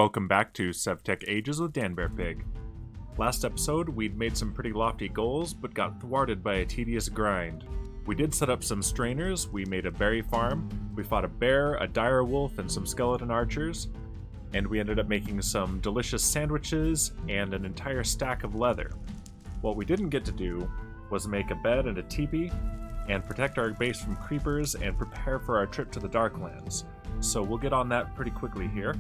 Welcome back to SevTech Ages with Dan Bear Pig. Last episode, we'd made some pretty lofty goals, but got thwarted by a tedious grind. We did set up some strainers, we made a berry farm, we fought a bear, a dire wolf, and some skeleton archers, and we ended up making some delicious sandwiches and an entire stack of leather. What we didn't get to do was make a bed and a teepee, and protect our base from creepers and prepare for our trip to the Darklands. So we'll get on that pretty quickly here.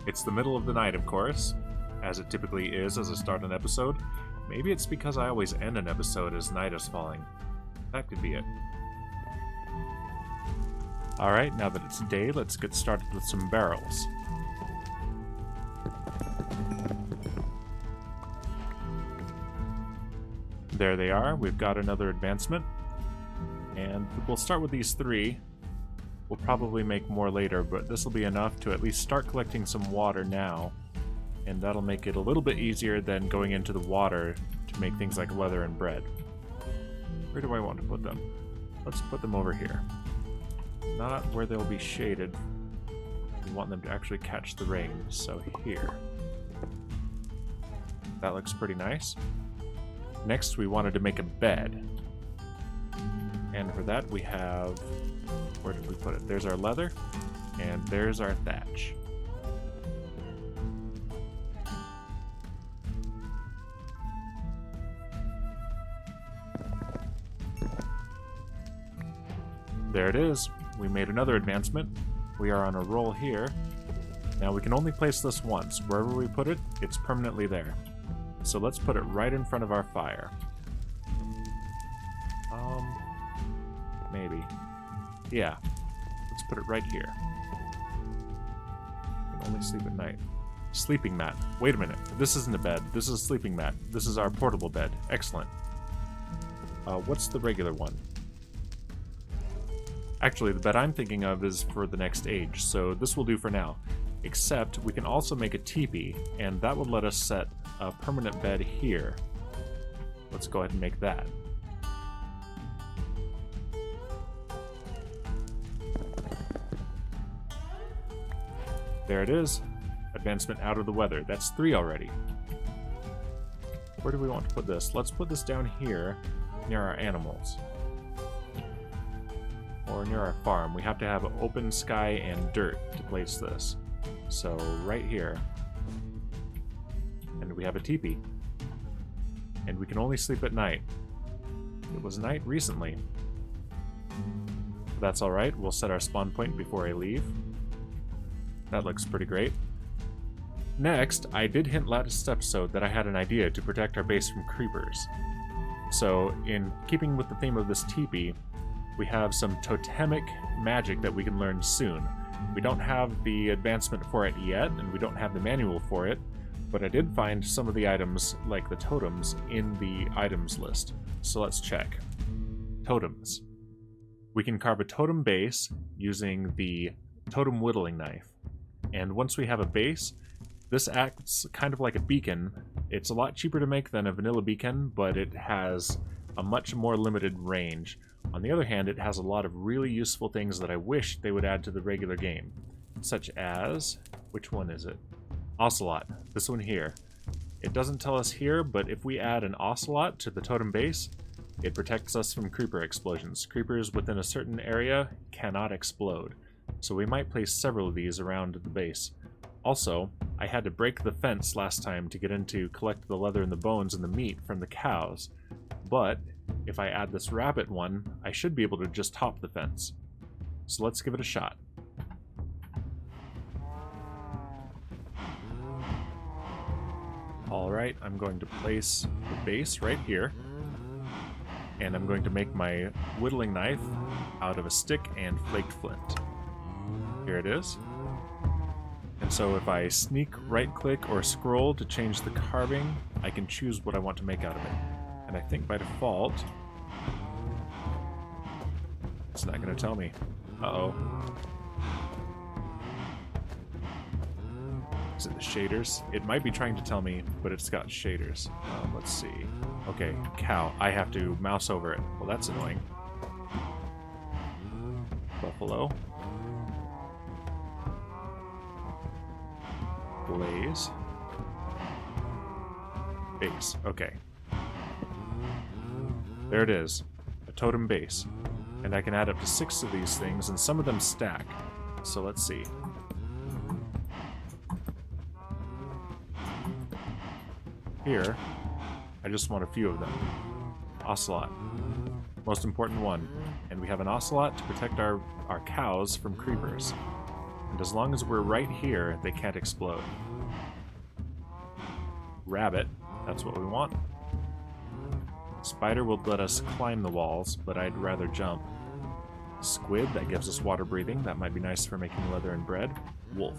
It's the middle of the night, of course, as it typically is as I start an episode. Maybe it's because I always end an episode as night is falling. That could be it. Alright, now that it's day, let's get started with some barrels. There they are, we've got another advancement. And we'll start with these three. We'll probably make more later, but this will be enough to at least start collecting some water now. And that'll make it a little bit easier than going into the water to make things like leather and bread. Where do I want to put them? Let's put them over here. Not where they'll be shaded. We want them to actually catch the rain, so here. That looks pretty nice. Next, we wanted to make a bed. And for that, we have... Where did we put it? There's our leather, and there's our thatch. There it is. We made another advancement. We are on a roll here. Now we can only place this once. Wherever we put it, it's permanently there. So let's put it right in front of our fire. Maybe. Yeah. Let's put it right here. You can only sleep at night. Sleeping mat. Wait a minute. This isn't a bed. This is a sleeping mat. This is our portable bed. Excellent. What's the regular one? Actually, the bed I'm thinking of is for the next age, so this will do for now. Except, we can also make a teepee, and that will let us set a permanent bed here. Let's go ahead and make that. There it is. Advancement out of the weather. That's 3 already. Where do we want to put this? Let's put this down here, near our animals. Or near our farm. We have to have open sky and dirt to place this. So, right here. And we have a teepee. And we can only sleep at night. It was night recently. That's alright. We'll set our spawn point before I leave. That looks pretty great. Next, I did hint last episode that I had an idea to protect our base from creepers. So, in keeping with the theme of this teepee, we have some totemic magic that we can learn soon. We don't have the advancement for it yet, and we don't have the manual for it, but I did find some of the items, like the totems, in the items list. So let's check. Totems. We can carve a totem base using the totem whittling knife. And once we have a base, this acts kind of like a beacon. It's a lot cheaper to make than a vanilla beacon, but it has a much more limited range. On the other hand, it has a lot of really useful things that I wish they would add to the regular game. Such as... which one is it? Ocelot. This one here. It doesn't tell us here, but if we add an ocelot to the totem base, it protects us from creeper explosions. Creepers within a certain area cannot explode. So we might place several of these around the base. Also, I had to break the fence last time to get in to collect the leather and the bones and the meat from the cows. But if I add this rabbit one, I should be able to just hop the fence. So let's give it a shot. Alright, I'm going to place the base right here. And I'm going to make my whittling knife out of a stick and flaked flint. Here it is. And so if I sneak right-click or scroll to change the carving, I can choose what I want to make out of it. And I think by default, it's not going to tell me. Uh-oh. Is it the shaders? It might be trying to tell me, but it's got shaders. Let's see. Okay, cow. I have to mouse over it. Well, that's annoying. Buffalo. Blaze. Base. Okay. There it is. A totem base. And I can add up to 6 of these things, and some of them stack. So let's see. Here, I just want a few of them. Ocelot. Most important one. And we have an ocelot to protect our cows from creepers. And as long as we're right here, they can't explode. Rabbit. That's what we want. Spider will let us climb the walls, but I'd rather jump. Squid, that gives us water breathing. That might be nice for making leather and bread. Wolf.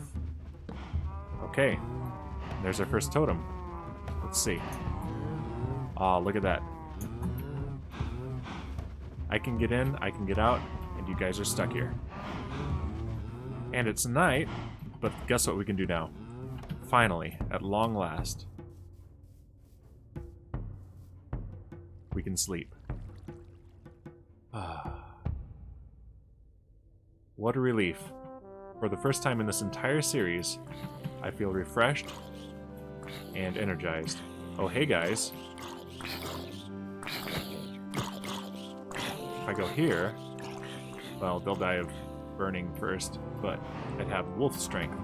Okay. There's our first totem. Let's see. Ah, look at that. I can get in, I can get out, and you guys are stuck here. And it's night, but guess what we can do now? Finally, at long last. We can sleep. What a relief. For the first time in this entire series, I feel refreshed and energized. Oh, hey guys. If I go here, well, they'll die of burning first, but I'd have wolf strength.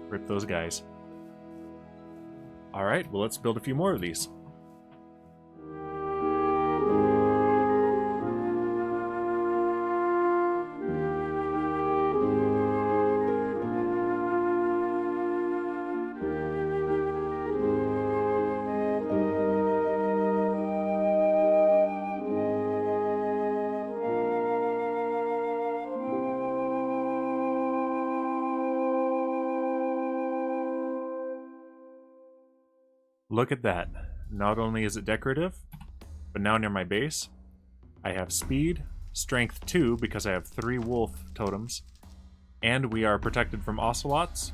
Rip those guys. Alright, well, let's build a few more of these. Look at that. Not only is it decorative, but now near my base, I have speed, strength 2 because I have 3 wolf totems, and we are protected from ocelots,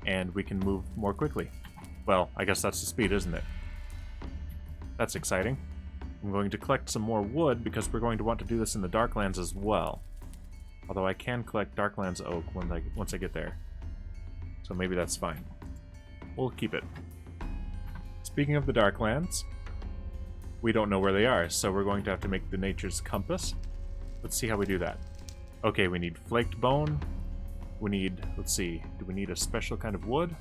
and we can move more quickly. Well, I guess that's the speed, isn't it? That's exciting. I'm going to collect some more wood because we're going to want to do this in the Darklands as well. Although I can collect Darklands oak once I get there. So maybe that's fine. We'll keep it. Speaking of the Darklands, we don't know where they are, so we're going to have to make the nature's compass. Let's see how we do that. Okay, we need flaked bone. We need, let's see, do we need a special kind of wood?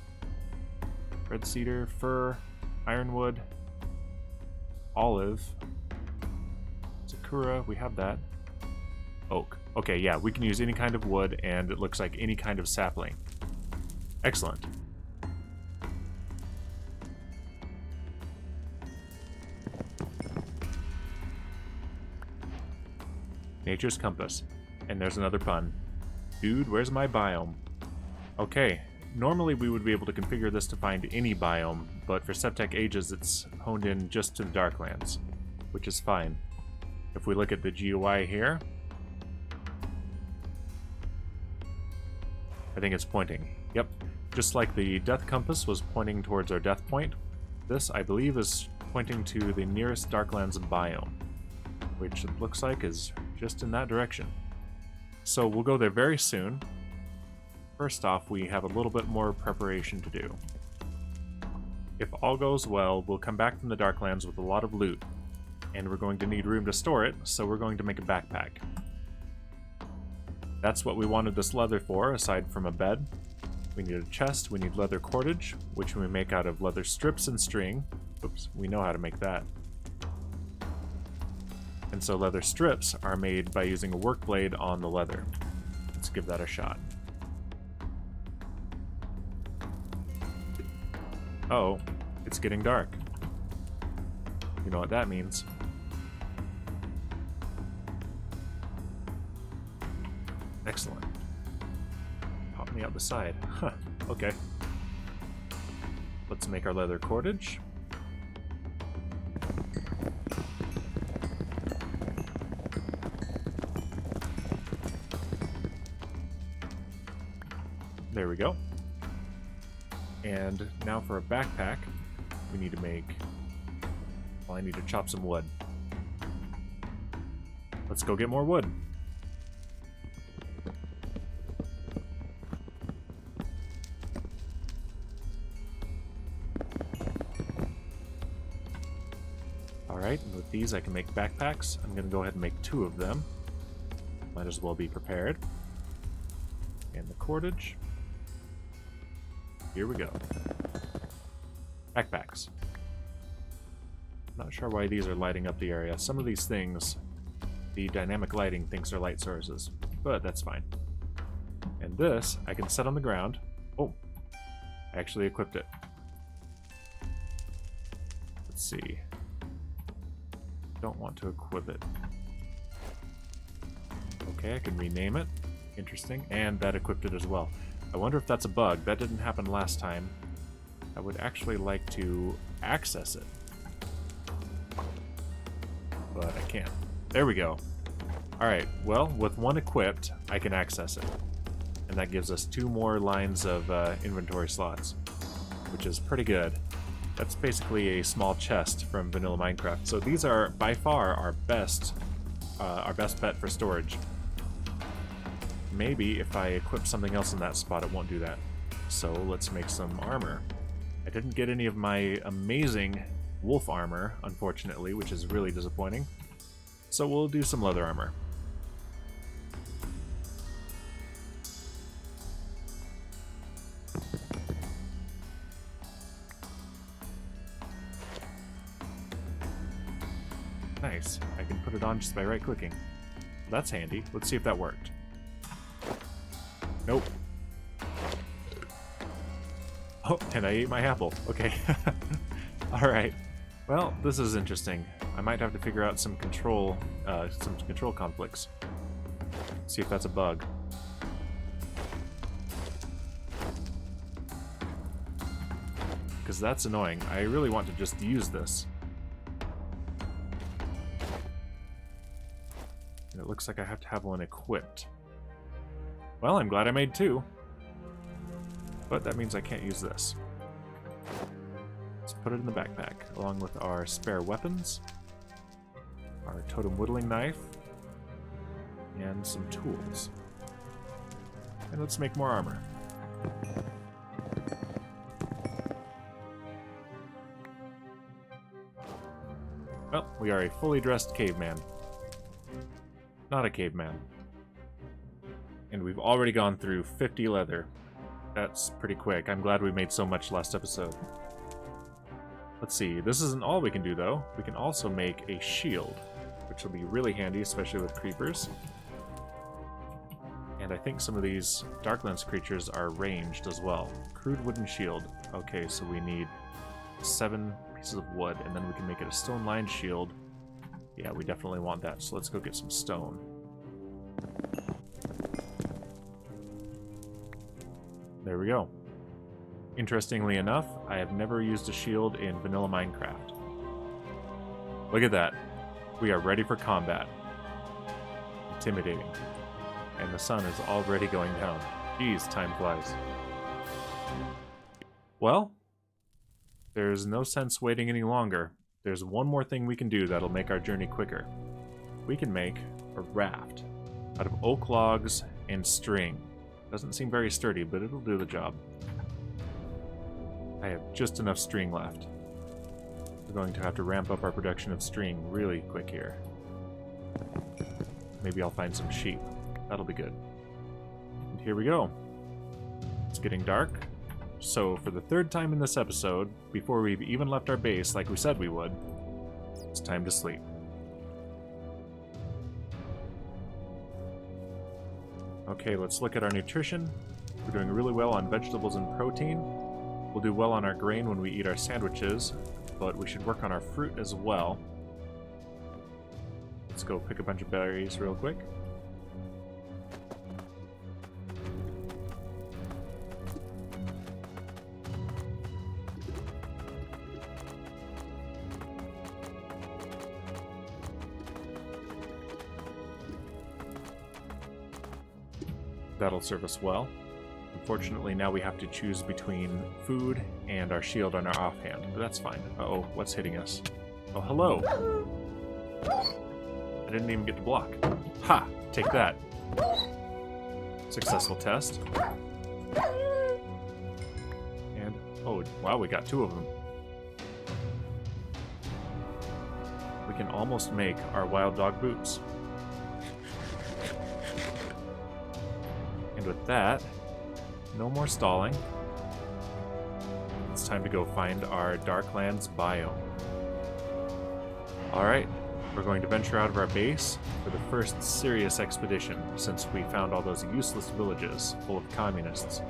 Red cedar, fir, ironwood, olive, sakura, we have that. Oak. Okay, yeah, we can use any kind of wood, and it looks like any kind of sapling. Excellent. Nature's compass. And there's another pun. Dude, where's my biome? Okay, normally we would be able to configure this to find any biome, but for SevTech Ages it's honed in just to the Darklands, which is fine. If we look at the GUI here, I think it's pointing. Yep, just like the death compass was pointing towards our death point, this, I believe, is pointing to the nearest Darklands biome, which it looks like is just in that direction. So we'll go there very soon. First off, we have a little bit more preparation to do. If all goes well, we'll come back from the Darklands with a lot of loot, and we're going to need room to store it, so we're going to make a backpack. That's what we wanted this leather for, aside from a bed. We need a chest, we need leather cordage, which we make out of leather strips and string. Oops, we know how to make that. And so leather strips are made by using a work blade on the leather. Let's give that a shot. Oh, it's getting dark. You know what that means. Excellent. Pop me out the side. Huh, okay. Let's make our leather cordage. There we go. And now for a backpack, we need to make... well, I need to chop some wood. Let's go get more wood. Alright, and with these I can make backpacks. I'm going to go ahead and make 2 of them. Might as well be prepared. And the cordage. Here we go. Backpacks. Not sure why these are lighting up the area. Some of these things, the dynamic lighting thinks they're light sources, but that's fine. And this, I can set on the ground. Oh, I actually equipped it. Let's see. Don't want to equip it. Okay, I can rename it. Interesting. And that equipped it as well. I wonder if that's a bug. That didn't happen last time. I would actually like to access it. But I can't. There we go. Alright, well, with one equipped, I can access it. And that gives us 2 more lines of inventory slots, which is pretty good. That's basically a small chest from vanilla Minecraft. So these are, by far, our best bet for storage. Maybe if I equip something else in that spot, it won't do that. So let's make some armor. I didn't get any of my amazing wolf armor, unfortunately, which is really disappointing. So we'll do some leather armor. Nice. I can put it on just by right-clicking. That's handy. Let's see if that worked. Nope. Oh, and I ate my apple. Okay. Alright. Well, this is interesting. I might have to figure out some control conflicts. See if that's a bug. Because that's annoying. I really want to just use this. And it looks like I have to have one equipped. Well, I'm glad I made 2. But that means I can't use this. Let's put it in the backpack, along with our spare weapons, our totem whittling knife, and some tools. And let's make more armor. Well, we are a fully dressed caveman. Not a caveman. And we've already gone through 50 leather. That's pretty quick. I'm glad we made so much last episode. Let's see. This isn't all we can do, though. We can also make a shield, which will be really handy, especially with creepers. And I think some of these Darklands creatures are ranged as well. Crude wooden shield. Okay, so we need 7 pieces of wood, and then we can make it a stone-lined shield. Yeah, we definitely want that, so let's go get some stone. There we go. Interestingly enough, I have never used a shield in vanilla Minecraft. Look at that. We are ready for combat. Intimidating. And the sun is already going down. Jeez, time flies. Well, there's no sense waiting any longer. There's one more thing we can do that'll make our journey quicker. We can make a raft out of oak logs and string. Doesn't seem very sturdy, but it'll do the job. I have just enough string left. We're going to have to ramp up our production of string really quick here. Maybe I'll find some sheep. That'll be good. And here we go. It's getting dark. So for the 3rd time in this episode, before we've even left our base like we said we would, it's time to sleep. Okay, let's look at our nutrition. We're doing really well on vegetables and protein. We'll do well on our grain when we eat our sandwiches, but we should work on our fruit as well. Let's go pick a bunch of berries real quick. That'll serve us well. Unfortunately, now we have to choose between food and our shield on our offhand, but that's fine. Uh-oh, what's hitting us? Oh, hello! I didn't even get to block. Ha! Take that. Successful test. And, oh, wow, we got 2 of them. we can almost make our wild dog boots. And with that, no more stalling. It's time to go find our Darklands biome. Alright, we're going to venture out of our base for the first serious expedition since we found all those useless villages full of communists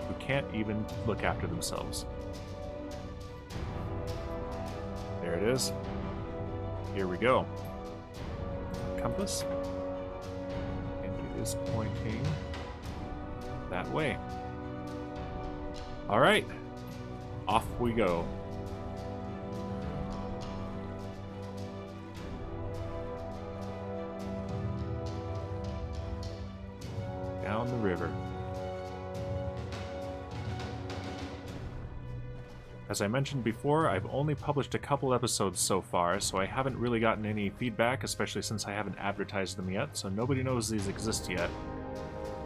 who can't even look after themselves. There it is. Here we go. Compass. And it is pointing that way. Alright, off we go. Down the river. As I mentioned before, I've only published a couple episodes so far, so I haven't really gotten any feedback, especially since I haven't advertised them yet, so nobody knows these exist yet.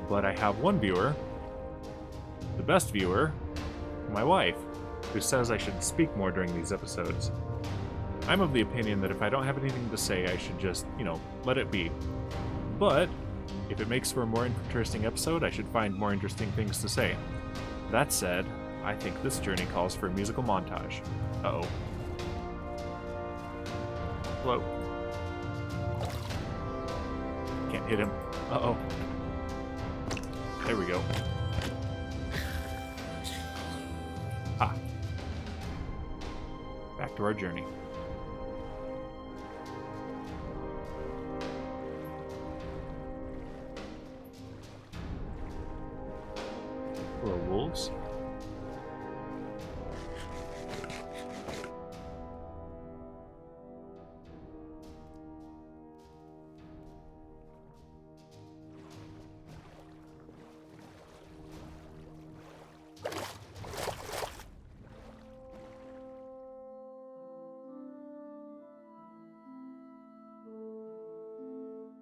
But I have one viewer, the best viewer, my wife, who says I should speak more during these episodes. I'm of the opinion that if I don't have anything to say, I should just, let it be. But if it makes for a more interesting episode, I should find more interesting things to say. That said, I think this journey calls for a musical montage. Uh-oh. Hello. Can't hit him. Uh-oh. There we go. Ah. Back to our journey. Hello, wolves.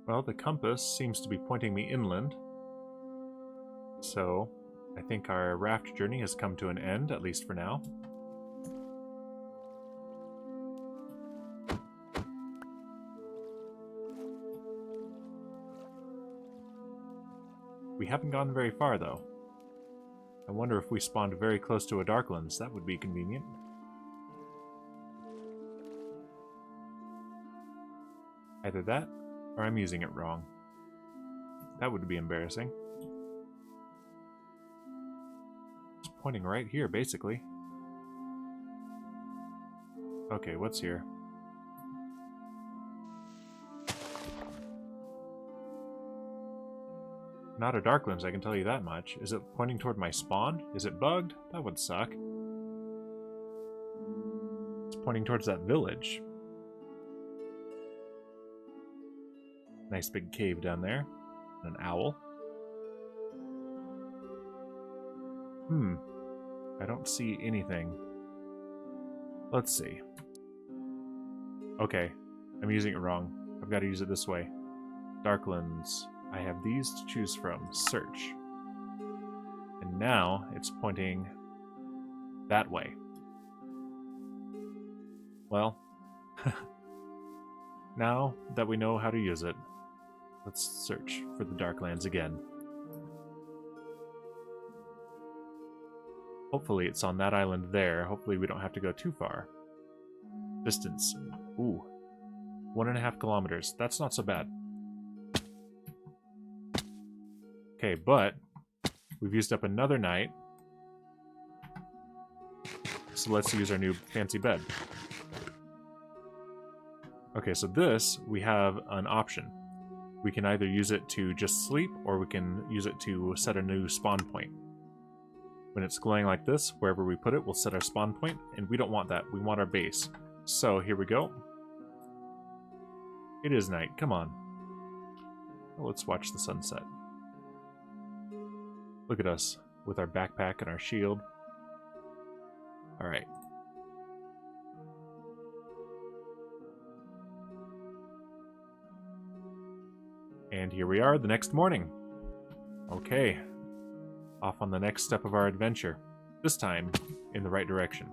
Well, the compass seems to be pointing me inland, so I think our raft journey has come to an end, at least for now. We haven't gone very far, though. I wonder if we spawned very close to a Darklands. That would be convenient. Either that, or I'm using it wrong. That would be embarrassing. It's pointing right here, basically. Okay, what's here? Not a Darklands, I can tell you that much. Is it pointing toward my spawn? Is it bugged? That would suck. It's pointing towards that village. Nice big cave down there. An owl. I don't see anything. Let's see. Okay, I'm using it wrong. I've got to use it this way. Darklands. I have these to choose from. Search. And now it's pointing that way. Well, now that we know how to use it, let's search for the Darklands again. Hopefully it's on that island there. Hopefully we don't have to go too far. Distance. Ooh. 1.5 kilometers. That's not so bad. Okay, but we've used up another night. So let's use our new fancy bed. Okay, so this, we have an option. We can either use it to just sleep, or we can use it to set a new spawn point. When it's glowing like this, wherever we put it, we'll set our spawn point, and we don't want that. We want our base. So here we go. It is night. Come on. Well, let's watch the sunset. Look at us with our backpack and our shield. Alright. And here we are the next morning. Okay. Off on the next step of our adventure. This time, in the right direction.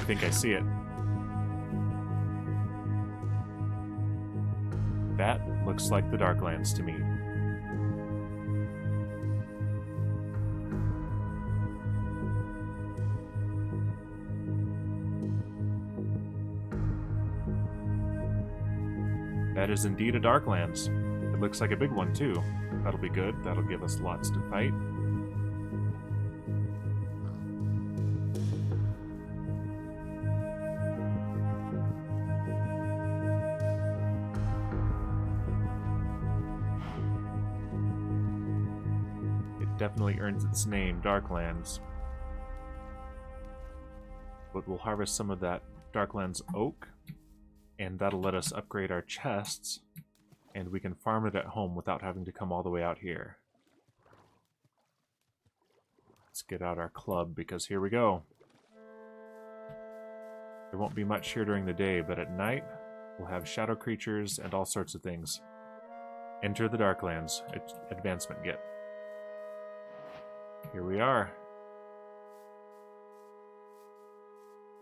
I think I see it. That looks like the Darklands to me. That is indeed a Darklands. It looks like a big one too. That'll be good. That'll give us lots to fight. It definitely earns its name, Darklands. But we'll harvest some of that Darklands oak, and that'll let us upgrade our chests, and we can farm it at home without having to come all the way out here. Let's get out our club, because here we go. There won't be much here during the day, but at night, we'll have shadow creatures and all sorts of things. Enter the Darklands. Advancement get. Here we are.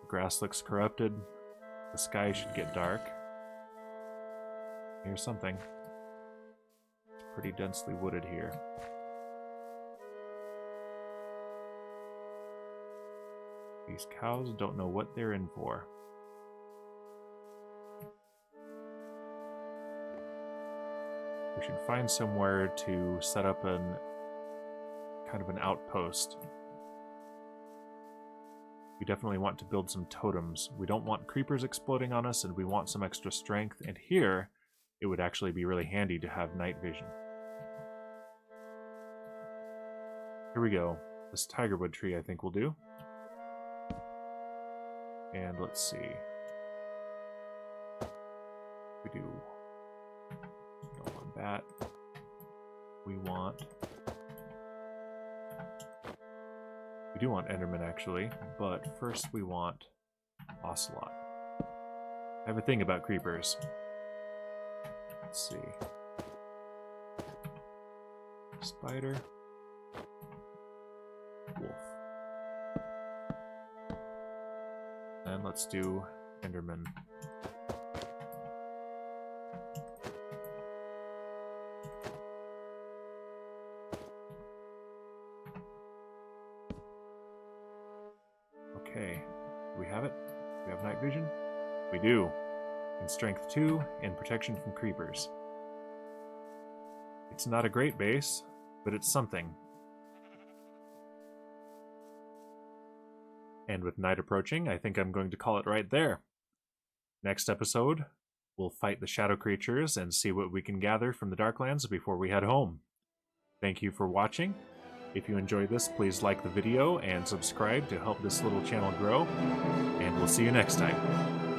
The grass looks corrupted. The sky should get dark. Here's something. It's pretty densely wooded here. These cows don't know what they're in for. We should find somewhere to set up an kind of an outpost. We definitely want to build some totems. We don't want creepers exploding on us, and we want some extra strength. And here, it would actually be really handy to have night vision. Here we go. This tigerwood tree I think will do. And let's see. We don't want that. We do want Enderman actually, but first we want Ocelot. I have a thing about creepers. Let's see. Spider. Wolf. And let's do Enderman. Okay, do we have it? Do we have night vision? We do. In strength 2 and protection from creepers. It's not a great base, but it's something. And with night approaching, I think I'm going to call it right there. Next episode, we'll fight the shadow creatures and see what we can gather from the Darklands before we head home. Thank you for watching. If you enjoyed this, please like the video and subscribe to help this little channel grow, and we'll see you next time.